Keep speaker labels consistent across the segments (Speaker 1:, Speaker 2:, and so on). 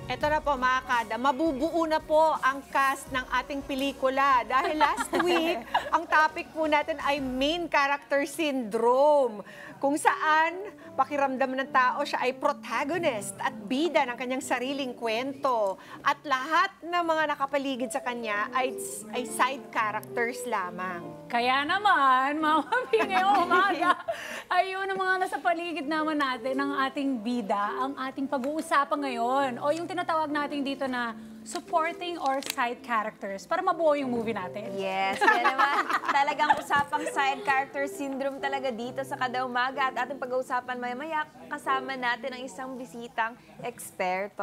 Speaker 1: Eto na po mga kada, mabubuo na po ang cast ng ating pelikula dahil last week, ang topic po natin ay main character syndrome. Kung saan pakiramdam ng tao siya ay protagonist at bida ng kanyang sariling kwento. At lahat ng mga nakapaligid sa kanya ay side characters lamang.
Speaker 2: Kaya naman, Mama P, ngayong umaga, ayun ang mga nasa paligid naman natin ng ating bida, ang ating pag-uusapan ngayon. O yung tinatawag natin dito na supporting or side characters para mabuo yung movie natin.
Speaker 3: Yes, kaya naman talagang usapang side character syndrome talaga dito sa Kada Umaga at ating pag-uusapan maya-maya kasama natin ang isang bisitang eksperto.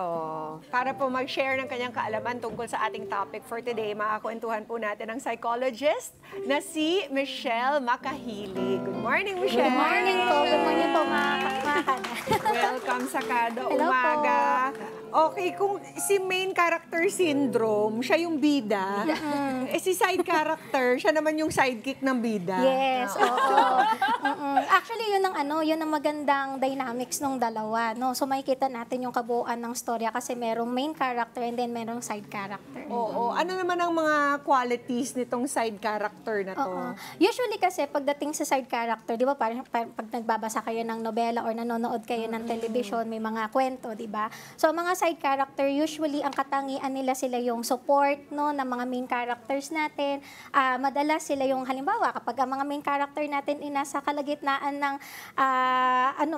Speaker 1: Para po mag-share ng kanyang kaalaman tungkol sa ating topic for today, makakwentuhan po natin ang psychologist na si Michelle Makahili. Good morning, Michelle!
Speaker 4: Good morning po. Good morning po, mga kakmakan.
Speaker 1: Welcome sa Kada
Speaker 4: Hello
Speaker 1: Umaga. Okay, kung si main character syndrome, siya yung bida, eh si side character, siya naman yung sidekick ng bida.
Speaker 4: Yes, oo. Actually, yun ang magandang dynamics ng dalawa, no? So makikita natin yung kabuuan ng storya kasi merong main character and then merong side character.
Speaker 1: Oo. Ano naman ang mga qualities nitong side character na to?
Speaker 4: Oo. Usually kasi pagdating sa side character, di ba, parang pag nagbabasa kayo ng nobela or nanonood kayo ng television, may mga kwento, di ba? So mga side character, usually ang katangian nila sila yung support, no, ng mga main characters natin. Madalas sila yung, halimbawa, kapag ang mga main character natin ay nasa kalagitnaan ng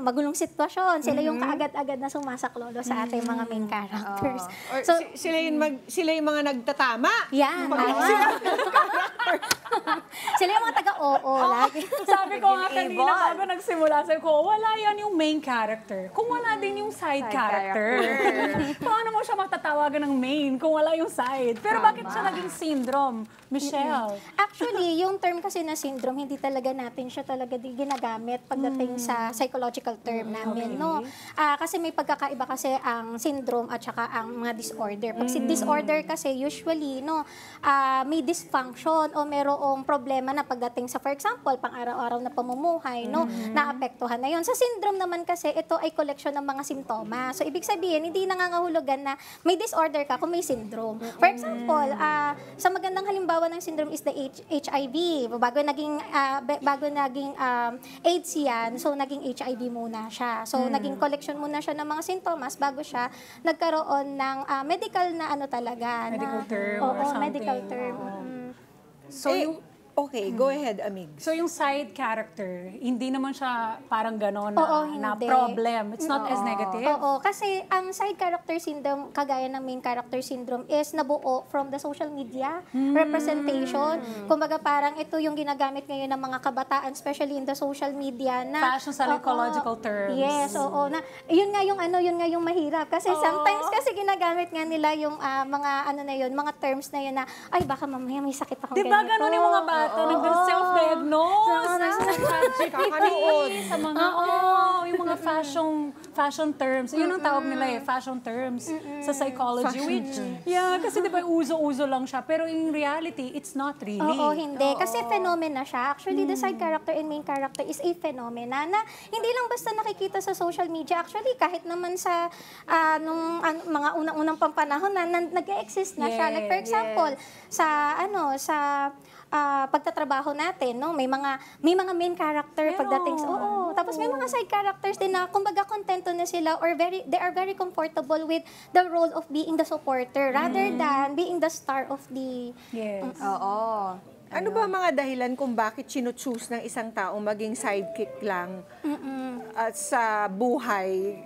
Speaker 4: magulong sitwasyon, sila yung kaagad-agad na sumasaklolo sa ating mga main characters.
Speaker 1: Or
Speaker 4: So,
Speaker 1: sila yung mga nagtatama?
Speaker 4: yan. Sila yung mga taga-oo. Lagi.
Speaker 2: Sabi ko nga kanina,
Speaker 3: Ibon.
Speaker 2: bago nagsimula, sabi ko, wala yan yung main character. Kung wala din yung side character. Paano mo siya matatawagan ng main kung wala yung side? Pero bakit siya naging syndrome, Michelle?
Speaker 4: Actually, yung term kasi na syndrome, hindi talaga natin siya talaga ginagamit pagdating sa psychological term namin, no? Kasi may pagkakaiba kasi ang syndrome at saka ang mga disorder. Pag si disorder kasi usually, no, may dysfunction o merong problema na pagdating sa, for example, pang-araw-araw na pamumuhay, no, naapektuhan na yun. Sa syndrome naman kasi, ito ay collection ng mga simptomas. So, ibig sabihin, hindi nangangahulugan na may disorder ka kung may syndrome. For example, sa magandang halimbawa ng syndrome is the HIV. Bago naging AIDS yan, so naging HIV muna siya. So naging collection muna siya ng mga sintomas bago siya nagkaroon ng medical na talaga.
Speaker 2: Medical term
Speaker 4: Oo,
Speaker 2: or something.
Speaker 4: medical term.
Speaker 2: So, yung,
Speaker 1: Okay, go ahead, Amig.
Speaker 2: so yung side character, hindi naman siya parang gano'n na,
Speaker 4: Oo,
Speaker 2: na
Speaker 4: hindi.
Speaker 2: problem. It's not as negative.
Speaker 4: Oo, kasi ang side character syndrome, kagaya ng main character syndrome, is nabuo from the social media representation. Kumbaga parang ito yung ginagamit ngayon ng mga kabataan, especially in the social media na
Speaker 2: Fashion psychological terms.
Speaker 4: Yes, oo. Na, yun nga yung mahirap. Kasi sometimes kasi ginagamit nga nila yung mga terms na yun na, ay baka mamaya may sakit ako
Speaker 2: Diba ganun yung mga bata, nag-self-diagnose,
Speaker 1: Kakanood.
Speaker 2: sa mga, yung mga fashion terms. Yun ang tawag nila fashion terms sa psychology. Kasi diba uso-uso lang siya. Pero in reality, it's not really.
Speaker 4: Oo, hindi. Kasi phenomena siya. Actually, the side character and main character is a phenomena na hindi lang basta nakikita sa social media. Actually, kahit naman sa mga unang-unang pampanahon na nag-exist na siya. Like for example, sa pagtatrabaho natin, no? May mga main character pagdating sa tapos may mga side characters din na kumbaga kontento na sila or they are very comfortable with the role of being the supporter rather than being the star of the
Speaker 3: Oo.
Speaker 1: Ano ba mga dahilan kung bakit sinuchoose ng isang taong maging sidekick lang sa buhay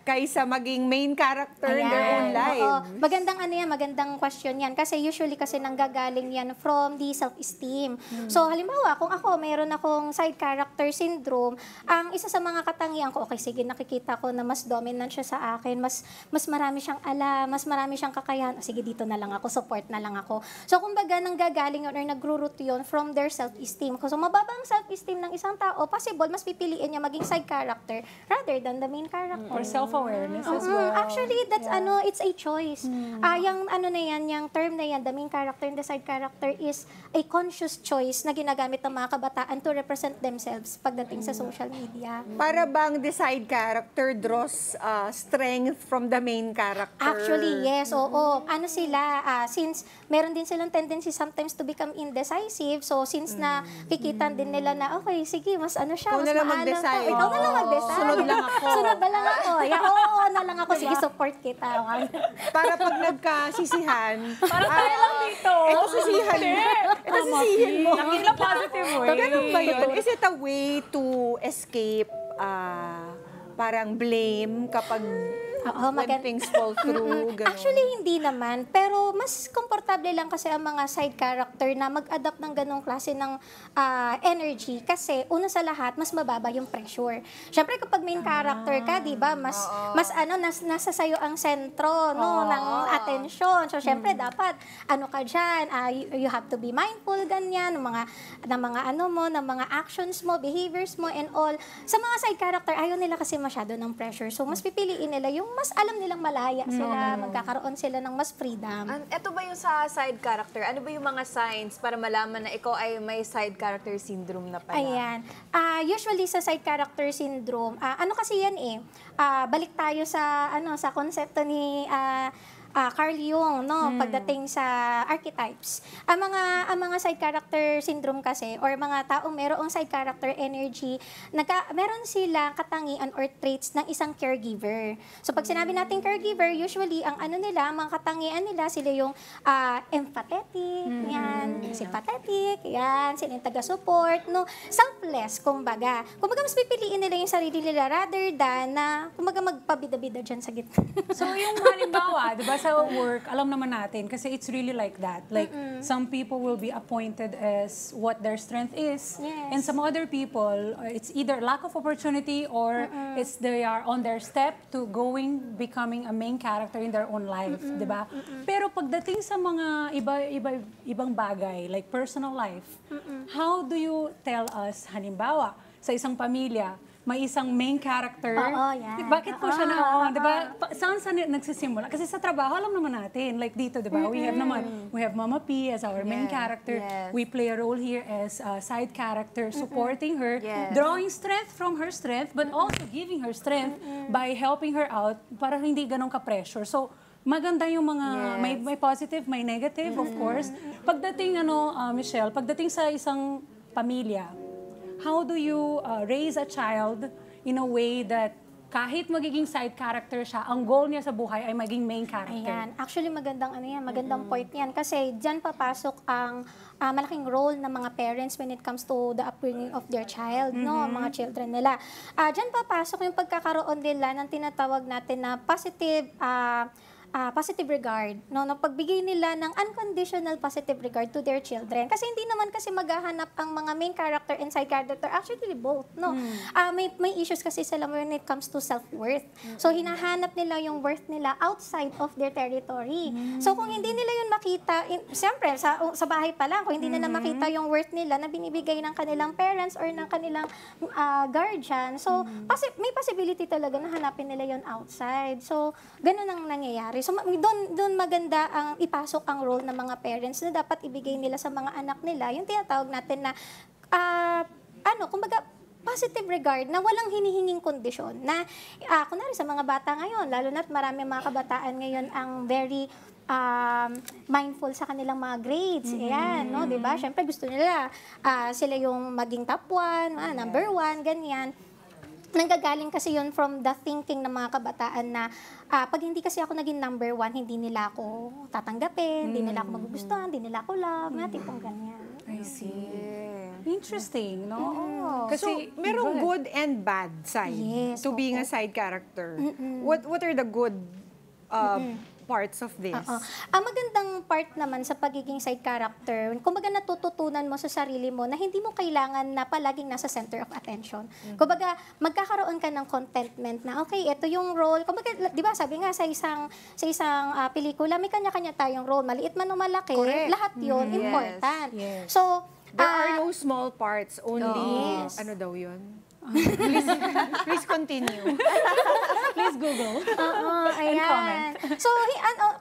Speaker 1: kaysa maging main character in their own life?
Speaker 4: Oo. Magandang question yan. Kasi usually kasi nanggagaling yan from the self-esteem. So halimbawa, kung ako, mayroon akong side character syndrome, ang isa sa mga katangian ko, okay, sige, nakikita ko na mas dominant siya sa akin, mas marami siyang alam, mas marami siyang kakayahan, sige, dito na lang ako, support na lang ako. So kumbaga, nanggagaling or nagro-root yun from their self-esteem. So, mababa ang self-esteem ng isang tao, possible, mas pipiliin niya maging side character rather than the main character.
Speaker 2: Or self-awareness as well.
Speaker 4: Actually, that's it's a choice. Yung yung term na yan, the main character and the side character is a conscious choice na ginagamit ng mga kabataan to represent themselves pagdating sa social media.
Speaker 1: Para bang the side character draws strength from the main character?
Speaker 4: Actually, yes, oo. Ano sila, since meron din silang tendency sometimes to become indecisive, so since na kikitan din nila na, okay, sige, mas ano siya,
Speaker 1: Ikaw
Speaker 4: mas
Speaker 1: na lang
Speaker 4: maalam
Speaker 1: mag-decide.
Speaker 4: ko. Ikaw na lang mag-decide.
Speaker 1: Sunod lang ako.
Speaker 4: Sunod na lang ako. Yeah, oo na lang ako. Sige, support kita.
Speaker 1: Para pag nagkasisihan,
Speaker 2: Parang tayo lang dito.
Speaker 1: ito sisihan mo. Ito sisihin mo.
Speaker 2: In a positive way.
Speaker 1: Ganun ba yun? Is it a way to escape parang blame kapag when things fall through? Ganun.
Speaker 4: Actually, hindi naman. Pero mas komportable lang kasi ang mga side character na mag-adapt ng ganong klase ng energy. Kasi, una sa lahat, mas mababa yung pressure. Siyempre, kapag main character ka, di ba, nasa sayo ang sentro ng atensyon. So, siyempre, dapat, ka dyan, you have to be mindful, ganyan, ng mga actions mo, behaviors mo, and all. Sa mga side character, ayaw nila kasi masyado ng pressure. So, mas pipiliin nila yung mas alam nilang malaya sila, magkakaroon sila ng mas freedom.
Speaker 3: Ito ba yung sa side character? Ano ba yung mga signs para malaman na ikaw ay may side character syndrome na pala?
Speaker 4: Ayan. Usually sa side character syndrome, ano kasi yan balik tayo sa sa konsepto ni Carl Jung, pagdating sa archetypes. Ang mga side character syndrome kasi, or mga taong merong side character energy, meron silang katangian or traits ng isang caregiver. So pag sinabi natin caregiver, usually ang mga katangian nila, sila yung empathetic, sympathetic, sila yung taga-support, selfless, kumbaga. Kumbaga mas pipiliin nila yung sarili nila rather than na, kumbaga magpabida-bida dyan sa gitna.
Speaker 2: So yung halimbawa, di ba, sa work, alam naman natin, kasi it's really like that. Like, some people will be appointed as what their strength is.
Speaker 4: Yes.
Speaker 2: And some other people, it's either lack of opportunity or they are on their step to becoming a main character in their own life, di ba? Pero pagdating sa mga ibang bagay, like personal life, how do you tell us, halimbawa, sa isang pamilya, may isang main character.
Speaker 4: yan.
Speaker 2: Bakit po siya di ba? Saan nagsisimula? Kasi sa trabaho, alam naman natin, like dito, di ba? We have Mama P as our main character.
Speaker 3: Yes.
Speaker 2: We play a role here as a side character, supporting her, drawing strength from her strength, but also giving her strength by helping her out para hindi ganun ka-pressure. So, maganda yung mga, may positive, may negative, of course. Pagdating, Michelle, pagdating sa isang pamilya, how do you raise a child in a way that kahit magiging side character siya, ang goal niya sa buhay ay maging main character?
Speaker 4: Ayan. Actually, magandang point yan. Kasi dyan papasok ang malaking role ng mga parents when it comes to the upbringing of their child, mga children nila. Dyan papasok yung pagkakaroon nila ng tinatawag natin na positive regard, pagbigay nila ng unconditional positive regard to their children. Kasi hindi naman kasi maghahanap ang mga main character and side character, actually both, may issues kasi sila when it comes to self-worth. So, hinahanap nila yung worth nila outside of their territory. So, kung hindi nila yun makita, siyempre, sa bahay pa lang, kung hindi nila makita yung worth nila na binibigay ng kanilang parents or ng kanilang guardian, so, may possibility talaga na hanapin nila yun outside. So, ganun ang nangyayari. So, doon maganda ang ipasok ang role ng mga parents na dapat ibigay nila sa mga anak nila, yung tinatawag natin na, kumbaga, positive regard na walang hinihinging kondisyon. Na, kunwari sa mga bata ngayon, lalo na't marami mga kabataan ngayon ang very mindful sa kanilang mga grades. Ayan, di ba? Siyempre, gusto nila sila yung maging top 1, number 1, ganyan. Nanggagaling kasi yun from the thinking ng mga kabataan na pag hindi kasi ako naging number 1, hindi nila ako tatanggapin, hindi nila ako magugustuhan, hindi nila ako love, tipong ganyan.
Speaker 2: I see. Interesting, no?
Speaker 1: Kasi merong good and bad side to being a side character. What are the good parts of this?
Speaker 4: Oo. Ang magandang part naman sa pagiging side character, kumbaga natututunan mo sa sarili mo na hindi mo kailangan na palaging nasa center of attention. Kumbaga, magkakaroon ka ng contentment na, okay, ito yung role. Kumbaga, di ba, sabi nga sa isang pelikula, may kanya-kanya tayong role. Maliit man o malaki,
Speaker 1: Correct.
Speaker 4: lahat yun important.
Speaker 2: Yes.
Speaker 4: So,
Speaker 1: There are no small parts, only,
Speaker 4: Yes.
Speaker 1: ano daw yun? Please continue.
Speaker 2: Please Google.
Speaker 4: Oo, ayan. So,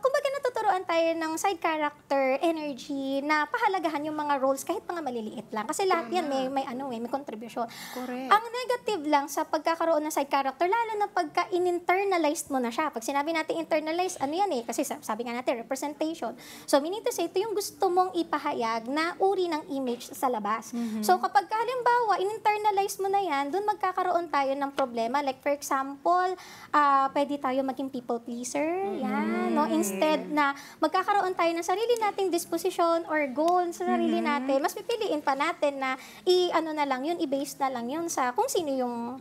Speaker 4: kumbaga natuturuan tayo ng side character energy na pahalagahan yung mga roles kahit mga maliliit lang. Kasi lahat yan may contribution.
Speaker 1: Correct.
Speaker 4: Ang negative lang sa pagkakaroon ng side character, lalo na pagka in-internalized mo na siya. Pag sinabi natin internalize, ano yan eh? Kasi sabi nga natin, representation. So, meaning to say, ito yung gusto mong ipahayag na uri ng image sa labas. So, kapag halimbawa, in-internalize mo na yan, doon magkakaroon tayo ng problema. Like, for example, pwede tayo maging people pleaser. Yan, no? Instead na magkakaroon tayo ng sarili nating disposition or goal sa sarili natin, mas pipiliin pa natin na i-base na lang yun sa kung sino yung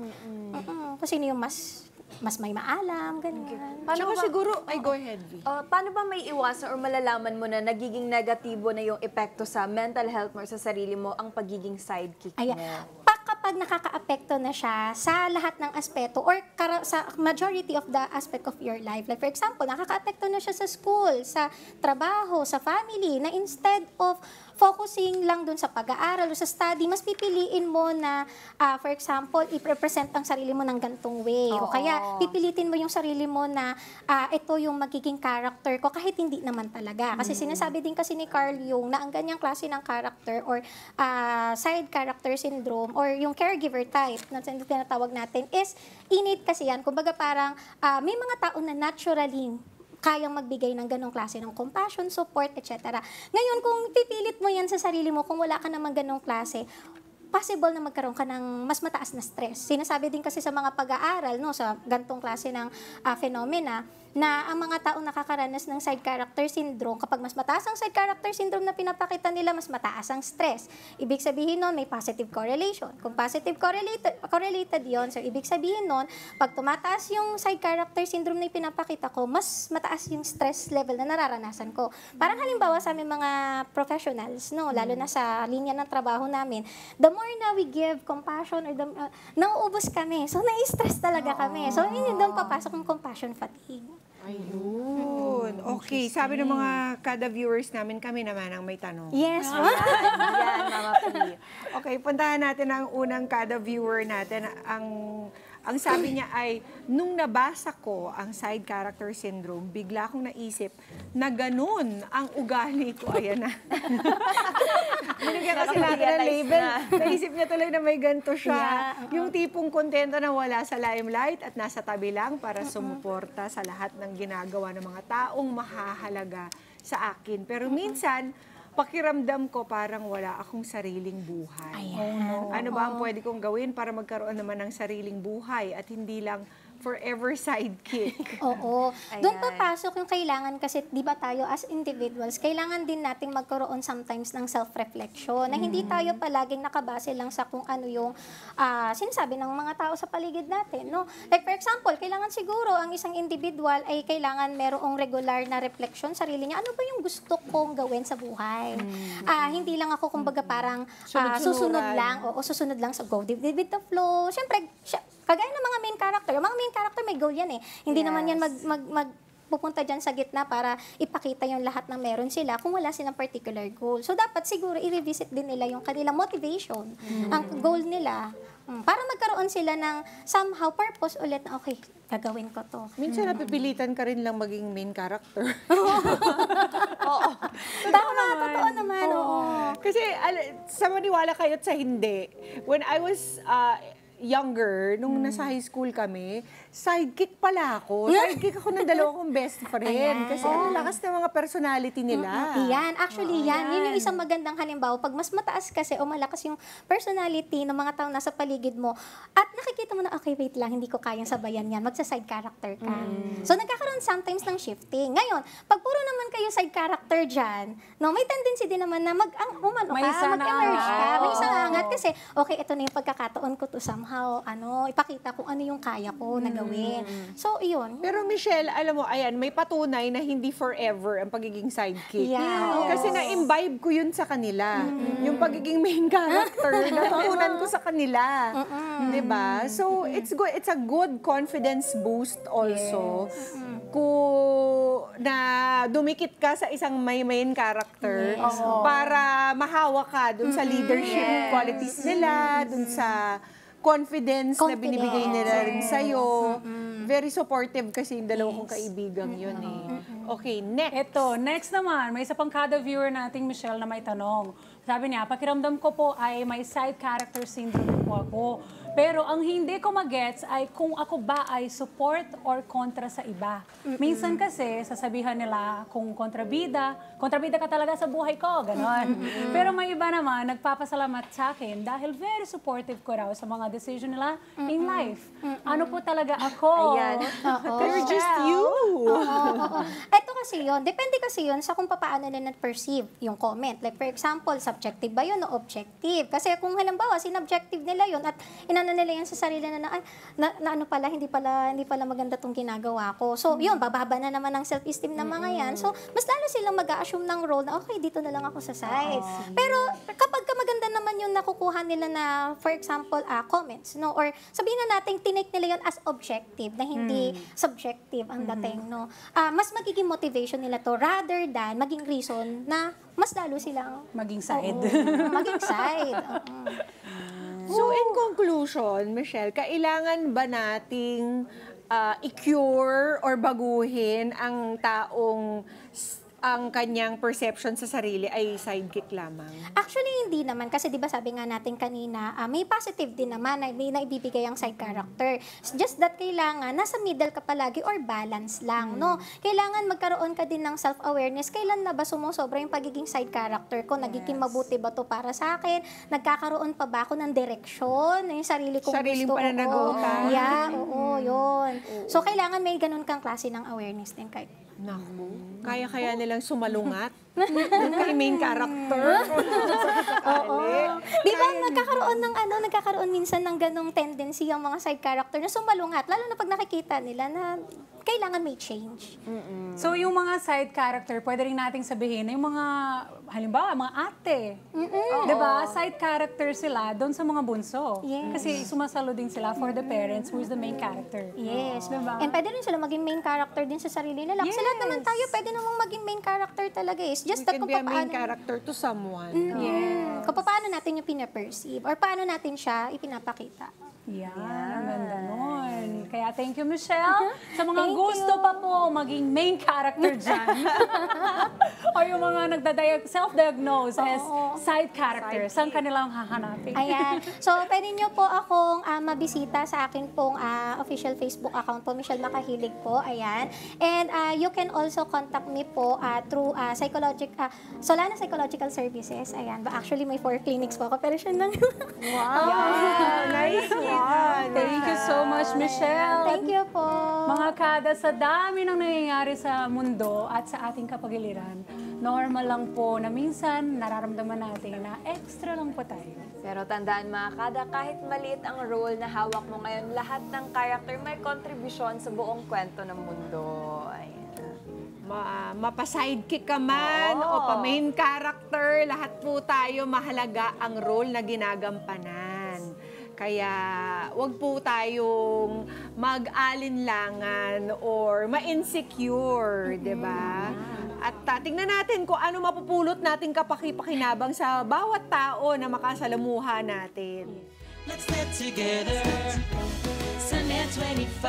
Speaker 4: mas may maalam, ganyan.
Speaker 1: Tsaka siguro, go ahead, V.
Speaker 3: Paano ba may iwasan or malalaman mo na nagiging negatibo na yung epekto sa mental health mo or sa sarili mo ang pagiging sidekick mo?
Speaker 4: Ayan. Kapag nakaka-apekto na siya sa lahat ng aspeto or sa majority of the aspect of your life. Like for example, nakaka-apekto na siya sa school, sa trabaho, sa family, na instead of focusing lang dun sa pag-aaral o sa study, mas pipiliin mo na, for example, i-represent ang sarili mo ng gantong way. O kaya, pipilitin mo yung sarili mo na ito yung magiging character ko kahit hindi naman talaga. Kasi sinasabi din kasi ni Carl Jung na ang ganyang klase ng character or side character syndrome or yung caregiver type na tinatawag natin is innate kasi yan. Kumbaga parang may mga tao na naturally kayang magbigay ng ganong klase ng compassion, support, etc. Ngayon, kung pipilit mo yan sa sarili mo, kung wala ka namang ganong klase, possible na magkaroon ka ng mas mataas na stress. Sinasabi din kasi sa mga pag-aaral, no, sa gantong klase ng phenomena, na ang mga taong nakakaranas ng side character syndrome, kapag mas mataas ang side character syndrome na pinapakita nila, mas mataas ang stress. Ibig sabihin nun, may positive correlation. Kung positive correlated yon, so ibig sabihin nun, pag tumataas yung side character syndrome na pinapakita ko, mas mataas yung stress level na nararanasan ko. Parang halimbawa sa aming mga professionals, no, lalo na sa linya ng trabaho namin, the more na we give compassion, or nauubos kami. So, nai-stress talaga kami. So, yun doon papasok yung compassion fatigue.
Speaker 1: Ayun. Okay, sabi ng mga kada viewers namin, kami naman ang may tanong.
Speaker 4: Yes.
Speaker 3: Yan, Mama P.
Speaker 1: Okay, puntahan natin ang unang kada viewer natin. Ang sabi niya ay, nung nabasa ko ang side character syndrome, bigla akong naisip na ganun ang ugali ko. Ayan na. Binigyan kasi natin ng label. Naisip niya tuloy na may ganito siya. Yung tipong kontento na wala sa limelight at nasa tabi lang para sumuporta sa lahat ng ginagawa ng mga taong mahahalaga sa akin. Pero minsan, pakiramdam ko parang wala akong sariling buhay.
Speaker 4: Ayan.
Speaker 1: Ano ba ang pwede kong gawin para magkaroon naman ng sariling buhay at hindi lang forever sidekick?
Speaker 4: Oo. Doon papasok yung kailangan kasi, di ba tayo as individuals, kailangan din nating magkaroon sometimes ng self-reflection na hindi tayo palaging nakabase lang sa kung ano yung sinasabi ng mga tao sa paligid natin. No? Like for example, kailangan siguro ang isang individual ay kailangan merong regular na reflection sarili niya. Ano ba yung gusto kong gawin sa buhay? Hindi lang ako kumbaga parang susunod lang o susunod lang sa go with the flow. Siyempre, kagaya ng mga main character. Yung mga main character may goal yan eh. Hindi naman yan pupunta dyan sa gitna para ipakita yung lahat ng meron sila kung wala silang particular goal. So, dapat siguro i-revisit din nila yung kanilang motivation, ang goal nila, para magkaroon sila ng somehow purpose ulit na, okay, gagawin ko to.
Speaker 1: Minsan napipilitan ka rin lang maging main character.
Speaker 3: Oo.
Speaker 4: Tama, totoo naman. Oo.
Speaker 1: Kasi sa maniwala kayo at sa hindi, when I was younger, nung nasa high school kami, sidekick pala ako. Sidekick ako ng dalawa kong best friend. Kasi ang lakas ng mga personality nila.
Speaker 4: Yan, actually yan. Yun yung isang magandang halimbawa. Pag mas mataas kasi o malakas yung personality ng mga tao nasa paligid mo, at nakikita mo na, okay, wait lang, hindi ko kayang sabayan yan. Magsa-side character ka. So, nagkakaroon sometimes ng shifting. Ngayon, pag puro naman kayo side character dyan, no, may tendency din naman na mag-emerge ka. May isang angat kasi, okay, ito na yung pagkakataon ko to somehow somehow, ipakita kung ano yung kaya ko na gawin. So, iyon.
Speaker 1: Pero Michelle, alam mo, ayan, may patunay na hindi forever ang pagiging sidekick.
Speaker 4: Yeah.
Speaker 1: Kasi na-imbibe ko yun sa kanila. Yung pagiging main character, natutunan ko sa kanila. Diba? So, it's good. It's a good confidence boost also. Kung na dumikit ka sa isang may main character para mahawa ka dun sa leadership qualities nila, dun sa confidence na binibigay nila rin sa'yo. Very supportive kasi yung dalawang kong kaibigang yun eh. Okay, next.
Speaker 2: Next naman, may isa pang kada viewer nating Michelle na may tanong. Sabi niya, pakiramdam ko po ay may side character syndrome po ako. Pero ang hindi ko magets ay kung ako ba ay support or kontra sa iba. Minsan kasi, sasabihan nila kung kontrabida ka talaga sa buhay ko, ganon. Pero may iba naman, nagpapasalamat sa akin dahil very supportive ko raw sa mga decision nila in life. Ano po talaga ako?
Speaker 1: Ayan. They're just you.
Speaker 4: Ito kasi yun, depende kasi yun sa kung paano nila na-perceive yung comment. Like for example, subjective ba yun o objective? Kasi kung halimbawa, sinobjective nila yun at inano nila yan sa sarili na ano pala, hindi pala maganda tong ginagawa ko. So, yun, bababa na naman ang self-esteem ng mga yan. So, mas lalo silang mag-a-assume ng role na, okay, dito na lang ako sa side. Pero, kapag maganda naman yung nakukuha nila na, for example, comments, no? Or sabihin na natin, tinake nila yun as objective, na hindi subjective ang dating, no? Mas magiging motivation nila to rather than maging reason na mas lalo silang
Speaker 2: Maging side.
Speaker 4: maging side.
Speaker 1: So, in conclusion, Michelle, kailangan ba nating i-cure or baguhin ang taong ang kanyang perception sa sarili ay sidekick lamang?
Speaker 4: Actually, hindi naman. Kasi di ba sabi nga natin kanina, may positive din naman na may naibibigay ang side character. Just that kailangan, nasa middle ka palagi or balance lang, no? Kailangan magkaroon ka din ng self-awareness. Kailan na ba sumusobra yung pagiging side character ko? Nagiging mabuti ba to para sa akin? Nagkakaroon pa ba ako ng direksyon? Yung sarili kong
Speaker 1: Sariling
Speaker 4: gusto.
Speaker 1: pananagutan.
Speaker 4: Yeah, yun. So, kailangan may ganun kang klase ng awareness din kahit.
Speaker 1: Naku, kaya nilang sumalungat. Yung kay main character.
Speaker 4: Di ba nagkakaroon minsan ng ganong tendency ang mga side character na sumalungat, lalo na pag nakikita nila na kailangan may change.
Speaker 2: So, yung mga side character, pwede rin nating sabihin na yung mga, halimbawa, mga ate. Diba? Side character sila doon sa mga bunso.
Speaker 4: Yes.
Speaker 2: Kasi sumasalo din sila for the parents who is the main character.
Speaker 4: Yes.
Speaker 2: Diba?
Speaker 4: And pwede rin sila maging main character din sa sarili nila. Kasi lahat naman tayo, pwede namang maging main character talaga. It's just
Speaker 1: You
Speaker 4: that
Speaker 1: can be a main character to someone.
Speaker 4: Kung paano natin yung pinaperceive or paano natin siya ipinapakita.
Speaker 2: Yan, ang ganda nun. Kaya thank you, Michelle. Sa mga
Speaker 4: Thank
Speaker 2: gusto
Speaker 4: you.
Speaker 2: pa po maging main character dyan. O yung mga self-diagnose as side character, saan kanilang hahanapin?
Speaker 4: Ayan. So, pwede nyo po akong mabisita sa akin pong official Facebook account po, Michelle Makahilig po. Ayan. And you can also contact me po through Solana Psychological Services. Ayan. Actually, may 4 clinics po ako, pero siya lang.
Speaker 1: Wow! Nice one!
Speaker 2: Thank you so much, Michelle.
Speaker 4: Thank you po.
Speaker 2: Mga kada, sa dami ng nangyayari sa mundo at sa ating kapagiliran, normal lang po na minsan nararamdaman natin na extra lang po tayo.
Speaker 3: Pero tandaan mga kada, kahit maliit ang role na hawak mo ngayon, lahat ng character may kontribusyon sa buong kwento ng mundo. Ayan.
Speaker 1: Mapa-sidekick ka man o pa-main character, lahat po tayo mahalaga ang role na ginagampanan. Kaya wag po tayong mag-alinlangan or ma-insecure, di ba? At tingnan natin kung ano mapupulot nating kapaki-pakinabang sa bawat tao na makasalamuha natin.
Speaker 5: Let's get together. Sunday 25.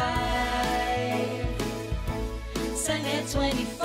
Speaker 5: Sunday 25.